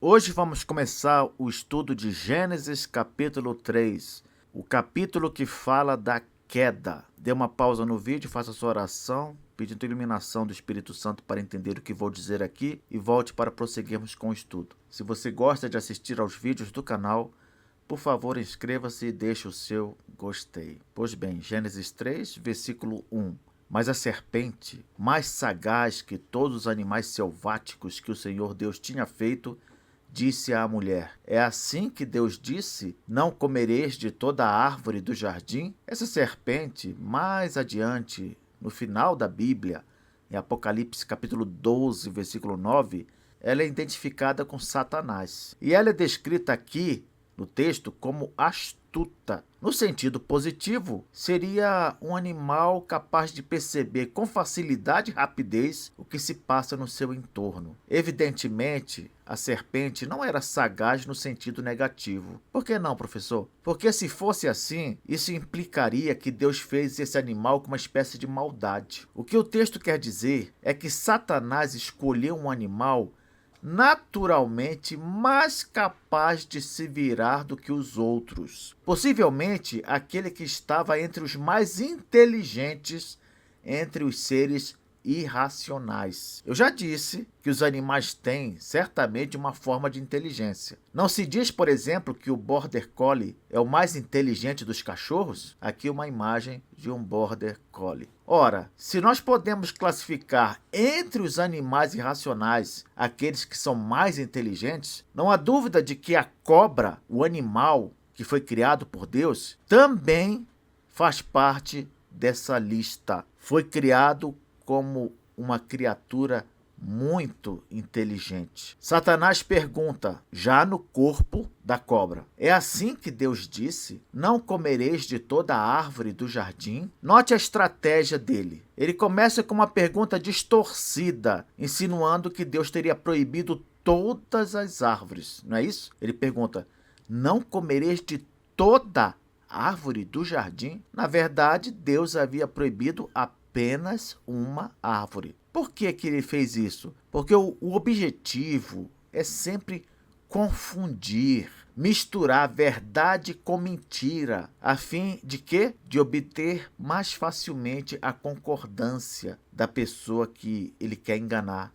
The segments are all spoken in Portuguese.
Hoje vamos começar o estudo de Gênesis capítulo 3, o capítulo que fala da queda. Dê uma pausa no vídeo, faça sua oração, pedindo iluminação do Espírito Santo para entender o que vou dizer aqui e volte para prosseguirmos com o estudo. Se você gosta de assistir aos vídeos do canal, por favor inscreva-se e deixe o seu gostei. Pois bem, Gênesis 3, versículo 1. Mas a serpente, mais sagaz que todos os animais selváticos que o Senhor Deus tinha feito, disse à mulher: é assim que Deus disse, não comereis de toda a árvore do jardim? Essa serpente, mais adiante, no final da Bíblia, em Apocalipse capítulo 12, versículo 9, ela é identificada com Satanás. E ela é descrita aqui no texto como astuta. No sentido positivo, seria um animal capaz de perceber com facilidade e rapidez o que se passa no seu entorno. Evidentemente, a serpente não era sagaz no sentido negativo. Por que não, professor? Porque se fosse assim, isso implicaria que Deus fez esse animal com uma espécie de maldade. O que o texto quer dizer é que Satanás escolheu um animal naturalmente mais capaz de se virar do que os outros. Possivelmente aquele que estava entre os mais inteligentes entre os seres irracionais. Eu já disse que os animais têm certamente uma forma de inteligência. Não se diz, por exemplo, que o Border Collie é o mais inteligente dos cachorros? Aqui uma imagem de um Border Collie. Ora, se nós podemos classificar entre os animais irracionais aqueles que são mais inteligentes, não há dúvida de que a cobra, o animal que foi criado por Deus, também faz parte dessa lista. Foi criado como uma criatura muito inteligente. Satanás pergunta, já no corpo da cobra: é assim que Deus disse, não comereis de toda a árvore do jardim? Note a estratégia dele. Ele começa com uma pergunta distorcida, insinuando que Deus teria proibido todas as árvores, não é isso? Ele pergunta, não comereis de toda árvore do jardim? Na verdade, Deus havia proibido apenas uma árvore. Por que ele fez isso? Porque o objetivo é sempre confundir, misturar verdade com mentira, a fim de quê? De obter mais facilmente a concordância da pessoa que ele quer enganar.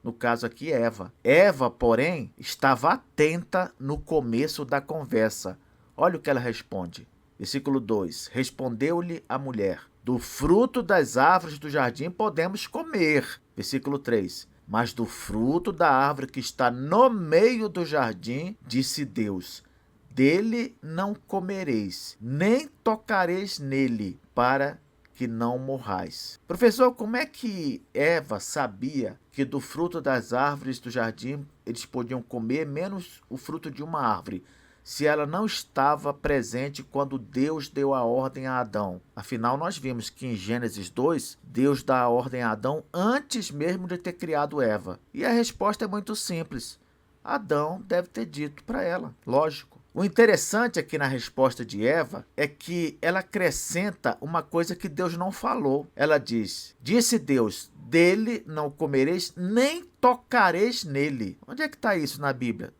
No caso aqui, Eva. Eva, porém, estava atenta no começo da conversa. Olha o que ela responde. Versículo 2. Respondeu-lhe a mulher: do fruto das árvores do jardim podemos comer. Versículo 3. Mas do fruto da árvore que está no meio do jardim, disse Deus: dele não comereis, nem tocareis nele, para que não morrais. Professor, como é que Eva sabia que do fruto das árvores do jardim eles podiam comer, menos o fruto de uma árvore, se ela não estava presente quando Deus deu a ordem a Adão? Afinal, nós vimos que em Gênesis 2, Deus dá a ordem a Adão antes mesmo de ter criado Eva. E a resposta é muito simples. Adão deve ter dito para ela, lógico. O interessante aqui na resposta de Eva é que ela acrescenta uma coisa que Deus não falou. Ela diz, disse Deus, dele não comereis, nem tocareis nele. Onde é que está isso na Bíblia?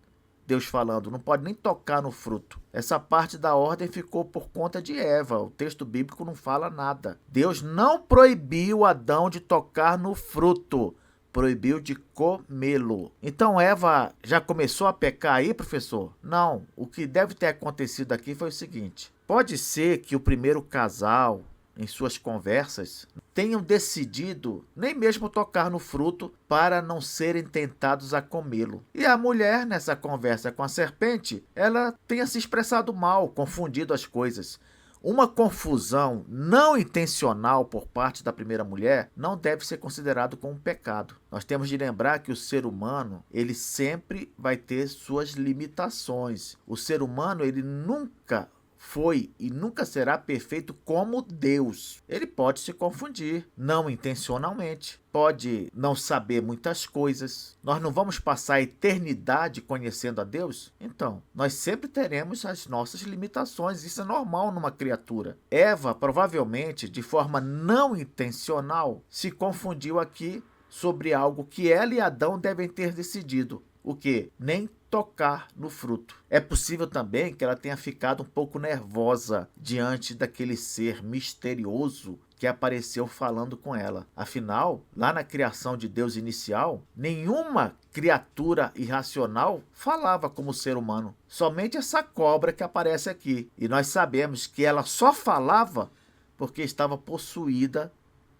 Deus falando, não pode nem tocar no fruto. Essa parte da ordem ficou por conta de Eva. O texto bíblico não fala nada. Deus não proibiu Adão de tocar no fruto, proibiu de comê-lo. Então Eva já começou a pecar aí, professor? Não. O que deve ter acontecido aqui foi o seguinte: pode ser que o primeiro casal, em suas conversas, tenham decidido nem mesmo tocar no fruto para não serem tentados a comê-lo. E a mulher, nessa conversa com a serpente, ela tenha se expressado mal, confundido as coisas. Uma confusão não intencional por parte da primeira mulher não deve ser considerado como um pecado. Nós temos de lembrar que o ser humano, ele sempre vai ter suas limitações. O ser humano, ele nunca foi e nunca será perfeito como Deus. Ele pode se confundir, não intencionalmente, pode não saber muitas coisas. Nós não vamos passar a eternidade conhecendo a Deus? Então, nós sempre teremos as nossas limitações, isso é normal numa criatura. Eva, provavelmente, de forma não intencional, se confundiu aqui sobre algo que ela e Adão devem ter decidido. O quê? Nem tocar no fruto. É possível também que ela tenha ficado um pouco nervosa diante daquele ser misterioso que apareceu falando com ela. Afinal, lá na criação de Deus inicial, nenhuma criatura irracional falava como ser humano. Somente essa cobra que aparece aqui. E nós sabemos que ela só falava porque estava possuída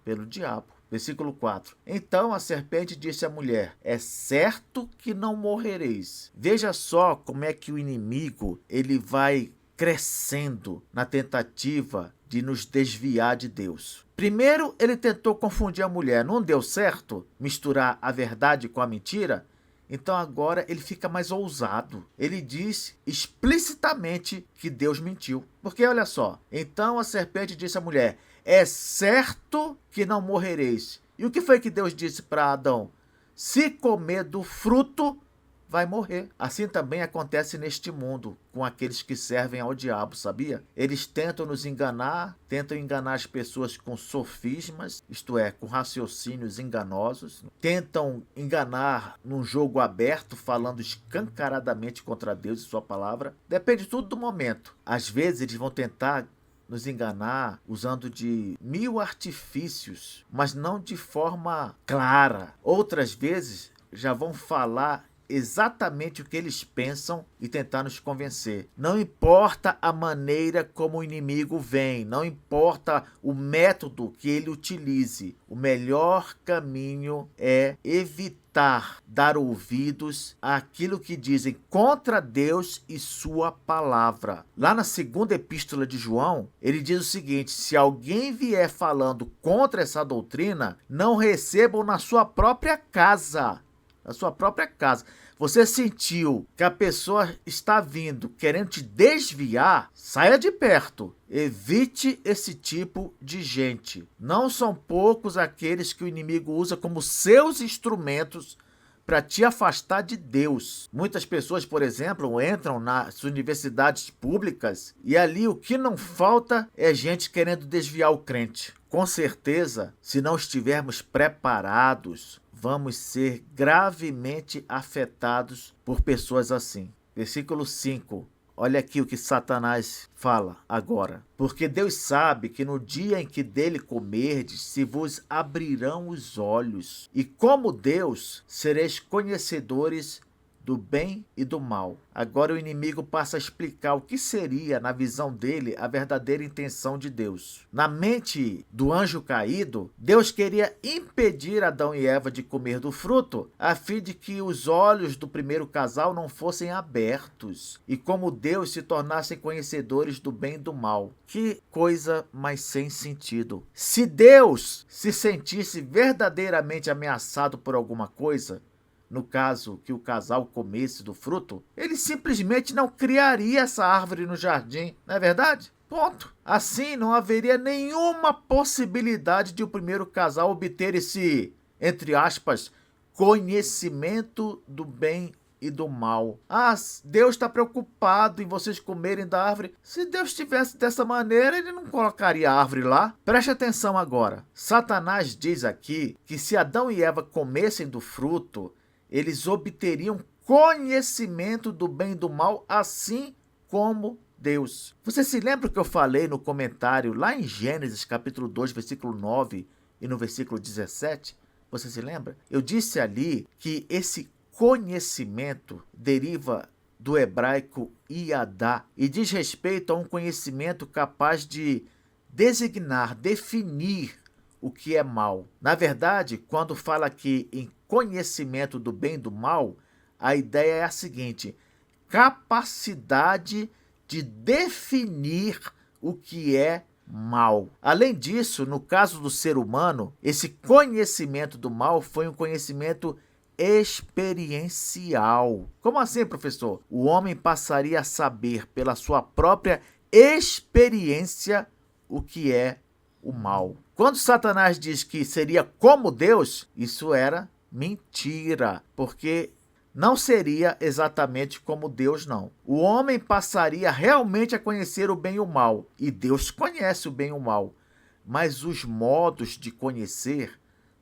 pelo diabo. Versículo 4. Então a serpente disse à mulher: é certo que não morrereis. Veja só como é que o inimigo ele vai crescendo na tentativa de nos desviar de Deus. Primeiro, ele tentou confundir a mulher. Não deu certo misturar a verdade com a mentira? Então agora ele fica mais ousado. Ele diz explicitamente que Deus mentiu. Porque olha só, então a serpente disse à mulher: é certo que não morrereis. E o que foi que Deus disse para Adão? Se comer do fruto, vai morrer. Assim também acontece neste mundo com aqueles que servem ao diabo, sabia? Eles tentam nos enganar, tentam enganar as pessoas com sofismas, isto é, com raciocínios enganosos, tentam enganar num jogo aberto, falando escancaradamente contra Deus e sua palavra. Depende tudo do momento. Às vezes eles vão tentar nos enganar usando de 1000 artifícios, mas não de forma clara. Outras vezes já vão falar exatamente o que eles pensam e tentar nos convencer. Não importa a maneira como o inimigo vem, não importa o método que ele utilize, o melhor caminho é evitar dar ouvidos àquilo que dizem contra Deus e sua palavra. Lá na segunda epístola de João, ele diz o seguinte: se alguém vier falando contra essa doutrina, não recebam na sua própria casa. Na sua própria casa. Você sentiu que a pessoa está vindo querendo te desviar? Saia de perto. Evite esse tipo de gente. Não são poucos aqueles que o inimigo usa como seus instrumentos para te afastar de Deus. Muitas pessoas, por exemplo, entram nas universidades públicas e ali o que não falta é gente querendo desviar o crente. Com certeza, se não estivermos preparados, vamos ser gravemente afetados por pessoas assim. Versículo 5. Olha aqui o que Satanás fala agora. Porque Deus sabe que no dia em que dele comerdes, se vos abrirão os olhos. E como Deus, sereis conhecedores do bem e do mal. Agora o inimigo passa a explicar o que seria, na visão dele, a verdadeira intenção de Deus. Na mente do anjo caído, Deus queria impedir Adão e Eva de comer do fruto, a fim de que os olhos do primeiro casal não fossem abertos, e como Deus se tornassem conhecedores do bem e do mal. Que coisa mais sem sentido. Se Deus se sentisse verdadeiramente ameaçado por alguma coisa, no caso que o casal comesse do fruto, ele simplesmente não criaria essa árvore no jardim, não é verdade? Ponto. Assim, não haveria nenhuma possibilidade de o primeiro casal obter esse, entre aspas, conhecimento do bem e do mal. Ah, Deus está preocupado em vocês comerem da árvore. Se Deus estivesse dessa maneira, ele não colocaria a árvore lá. Preste atenção agora. Satanás diz aqui que se Adão e Eva comessem do fruto, eles obteriam conhecimento do bem e do mal, assim como Deus. Você se lembra que eu falei no comentário lá em Gênesis capítulo 2, versículo 9 e no versículo 17? Você se lembra? Eu disse ali que esse conhecimento deriva do hebraico iadá e diz respeito a um conhecimento capaz de designar, definir o que é mal. Na verdade, quando fala aqui em conhecimento do bem e do mal, a ideia é a seguinte: capacidade de definir o que é mal. Além disso, no caso do ser humano, esse conhecimento do mal foi um conhecimento experiencial. Como assim, professor? O homem passaria a saber pela sua própria experiência o que é o mal. Quando Satanás diz que seria como Deus, isso era mentira, porque não seria exatamente como Deus, não. O homem passaria realmente a conhecer o bem e o mal, e Deus conhece o bem e o mal, mas os modos de conhecer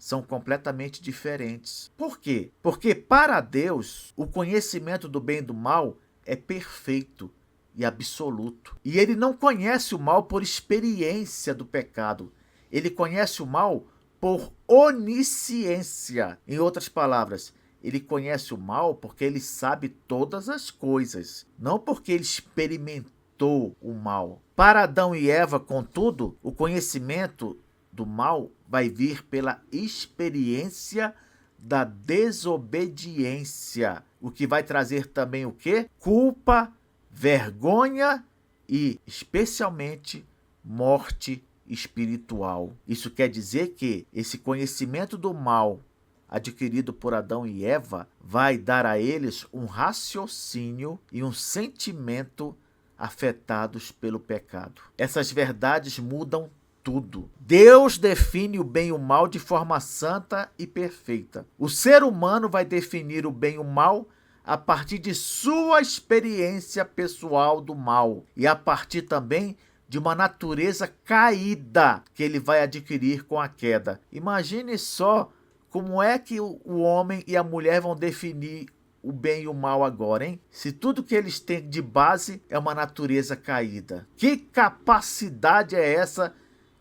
são completamente diferentes. Por quê? Porque para Deus, o conhecimento do bem e do mal é perfeito e absoluto. E ele não conhece o mal por experiência do pecado. Ele conhece o mal por onisciência. Em outras palavras, ele conhece o mal porque ele sabe todas as coisas, não porque ele experimentou o mal. Para Adão e Eva, contudo, o conhecimento do mal vai vir pela experiência da desobediência, o que vai trazer também o quê? Culpa, vergonha e, especialmente, morte espiritual. Isso quer dizer que esse conhecimento do mal adquirido por Adão e Eva vai dar a eles um raciocínio e um sentimento afetados pelo pecado. Essas verdades mudam tudo. Deus define o bem e o mal de forma santa e perfeita. O ser humano vai definir o bem e o mal a partir de sua experiência pessoal do mal e a partir também de uma natureza caída que ele vai adquirir com a queda. Imagine só como é que o homem e a mulher vão definir o bem e o mal agora, hein? Se tudo que eles têm de base é uma natureza caída. Que capacidade é essa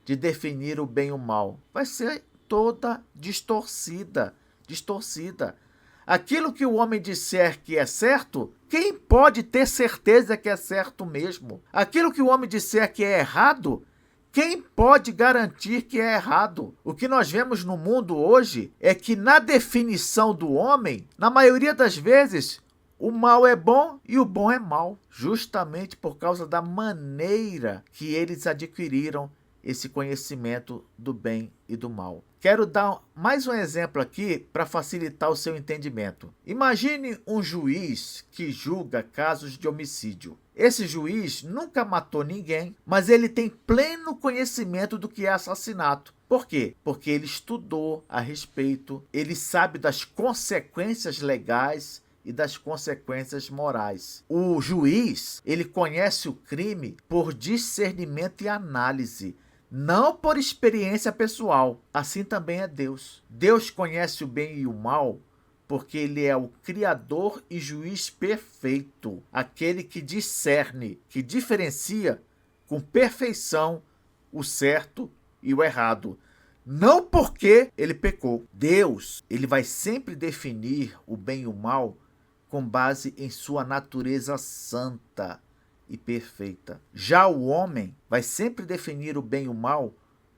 de definir o bem e o mal? Vai ser toda distorcida. Aquilo que o homem disser que é certo, quem pode ter certeza que é certo mesmo? Aquilo que o homem disser que é errado, quem pode garantir que é errado? O que nós vemos no mundo hoje é que, na definição do homem, na maioria das vezes, o mal é bom e o bom é mal, justamente por causa da maneira que eles adquiriram esse conhecimento do bem e do mal. Quero dar mais um exemplo aqui para facilitar o seu entendimento. Imagine um juiz que julga casos de homicídio. Esse juiz nunca matou ninguém, mas ele tem pleno conhecimento do que é assassinato. Por quê? Porque ele estudou a respeito, ele sabe das consequências legais e das consequências morais. O juiz, ele conhece o crime por discernimento e análise, não por experiência pessoal. Assim também é Deus. Deus conhece o bem e o mal porque ele é o criador e juiz perfeito, aquele que discerne, que diferencia com perfeição o certo e o errado. Não porque ele pecou. Deus, ele vai sempre definir o bem e o mal com base em sua natureza santa e perfeita. Já o homem vai sempre definir o bem e o mal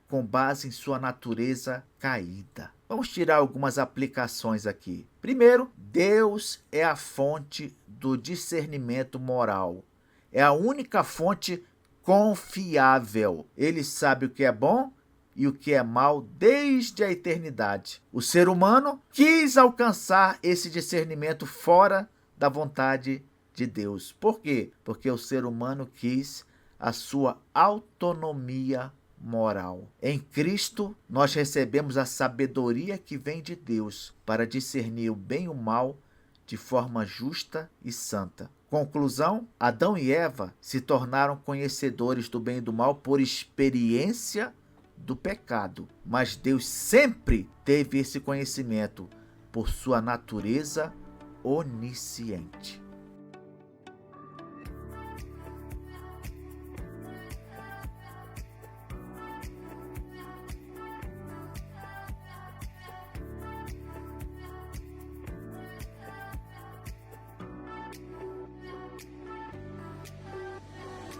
com base em sua natureza caída. Vamos tirar algumas aplicações aqui. Primeiro, Deus é a fonte do discernimento moral. É a única fonte confiável. Ele sabe o que é bom e o que é mal desde a eternidade. O ser humano quis alcançar esse discernimento fora da vontade de Deus. Por quê? Porque o ser humano quis a sua autonomia moral. Em Cristo, nós recebemos a sabedoria que vem de Deus para discernir o bem e o mal de forma justa e santa. Conclusão: Adão e Eva se tornaram conhecedores do bem e do mal por experiência do pecado, mas Deus sempre teve esse conhecimento por sua natureza onisciente.